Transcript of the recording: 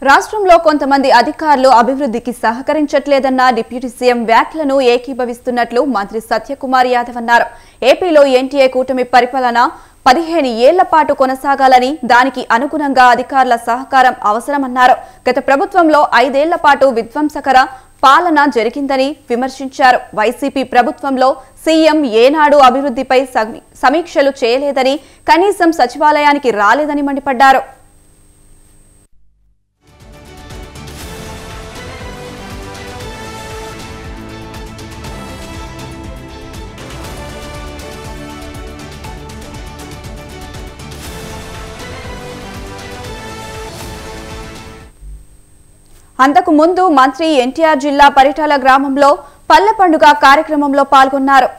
రాష్ట్రంలో కొంతమంది అధికారులు అభివృద్ధికి సహకరించట్లేదన్న డిప్యూటీ సీఎం వ్యాఖ్యలను ఏకీభవిస్తున్నట్లు మంత్రి సత్యకుమార్ యాదవ్ అన్నారు. ఏపీలో ఎన్టీఏ కూటమి పరిపాలన 15 ఏళ్ల పాటు కొనసాగాలని, దానికి అనుగుణంగా అధికారుల సహకారం అవసరమన్నారు. గత ప్రభుత్వంలో 5 ఏళ్ల పాటు విధ్వంసకర పాలన జరిగిందని విమర్శించారు. వైసీపీ ప్రభుత్వంలో సీఎం ఏనాడు అభివృద్ధిపై సమీక్షలు చేయలేదని, కనీసం సచివాలయానికి రాలేదని మండిపడ్డారు. అంతకు ముందు మంత్రి ఎన్టీఆర్ జిల్లా పరిటాల గ్రామంలో పల్లె పండుగ కార్యక్రమంలో పాల్గొన్నారు.